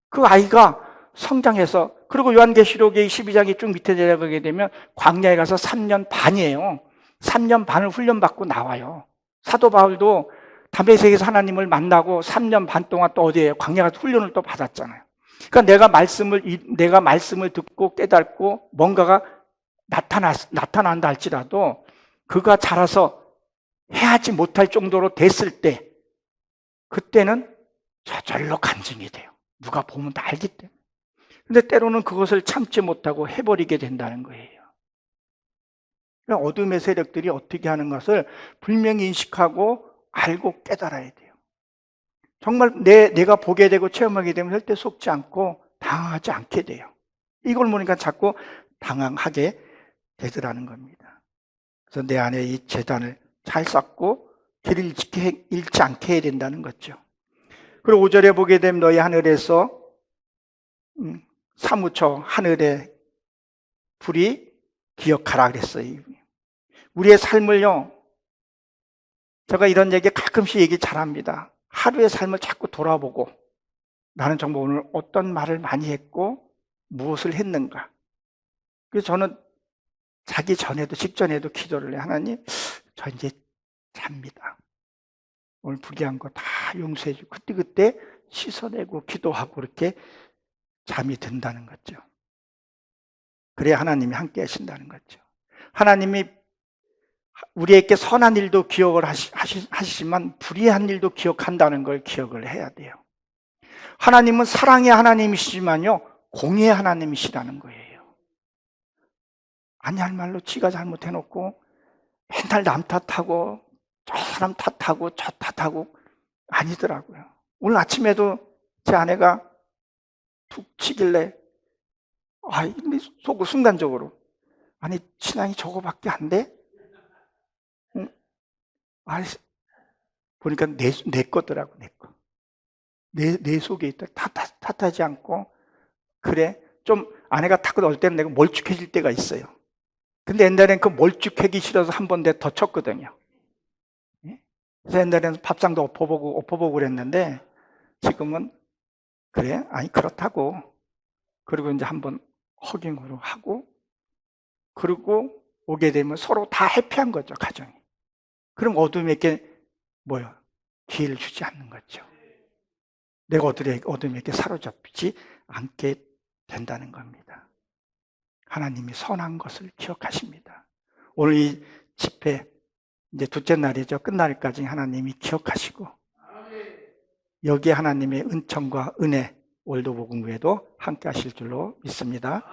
그 아이가 성장해서, 그리고 요한계시록의 12장이 쭉 밑에 내려가게 되면 광야에 가서 3년 반이에요. 3년 반을 훈련받고 나와요. 사도 바울도 담에색에서 하나님을 만나고 3년 반 동안 또 어디에 광야 가서 훈련을 또 받았잖아요. 그러니까 내가 말씀을 듣고 깨닫고 뭔가가 나타난다 할지라도 그가 자라서 해하지 못할 정도로 됐을 때 그때는 저절로 간증이 돼요. 누가 보면 다 알기 때문에. 근데 때로는 그것을 참지 못하고 해버리게 된다는 거예요. 그러니까 어둠의 세력들이 어떻게 하는 것을 분명히 인식하고 알고 깨달아야 돼요. 정말 내가 보게 되고 체험하게 되면 절대 속지 않고 당황하지 않게 돼요. 이걸 보니까 자꾸 당황하게 되더라는 겁니다. 그래서 내 안에 이 재단을 잘 쌓고 길을 잃지 않게 해야 된다는 거죠. 그리고 5절에 보게 되면 너희 하늘에서 사무쳐 하늘의 불이 기억하라 그랬어요. 우리의 삶을요, 제가 이런 얘기 가끔씩 얘기 잘합니다. 하루의 삶을 자꾸 돌아보고 나는 정말 오늘 어떤 말을 많이 했고 무엇을 했는가. 그래서 저는 자기 전에도 직전에도 기도를 해. 하나님, 저 이제 잡니다. 오늘 불의한 거 다 용서해 주고 그때 씻어내고 기도하고 이렇게 잠이 든다는 거죠. 그래야 하나님이 함께 하신다는 거죠. 하나님이 우리에게 선한 일도 기억을 하시지만 불의한 일도 기억한다는 걸 기억을 해야 돼요. 하나님은 사랑의 하나님이시지만요, 공의의 하나님이시라는 거예요. 아니 할 말로 지가 잘못해놓고 맨날 남 탓하고 저 사람 탓하고 저 탓하고 아니더라고요. 오늘 아침에도 제 아내가 툭 치길래 속으로 순간적으로 아니 신앙이 저거밖에 안 돼? 응? 보니까 내 거더라고. 내 거. 내 속에 있다. 탓하지 않고 그래 좀 아내가 탁 넣을 때는 내가 멀쭉해질 때가 있어요. 근데 옛날엔 그 멀쭉하기 싫어서 한 번 더 쳤거든요. 그래서 옛날에는 밥상도 엎어보고 그랬는데 지금은 그래? 아니 그렇다고. 그리고 이제 한번 허깅으로 하고 그리고 오게 되면 서로 다 해피한 거죠, 가정이. 그럼 어둠에게 뭐요? 기회를 주지 않는 거죠. 내가 어둠에게 사로잡히지 않게 된다는 겁니다. 하나님이 선한 것을 기억하십니다. 오늘 이 집회 이제 둘째 날이죠. 끝날까지 하나님이 기억하시고 여기에 하나님의 은총과 은혜 월도복음부에도 함께 하실 줄로 믿습니다.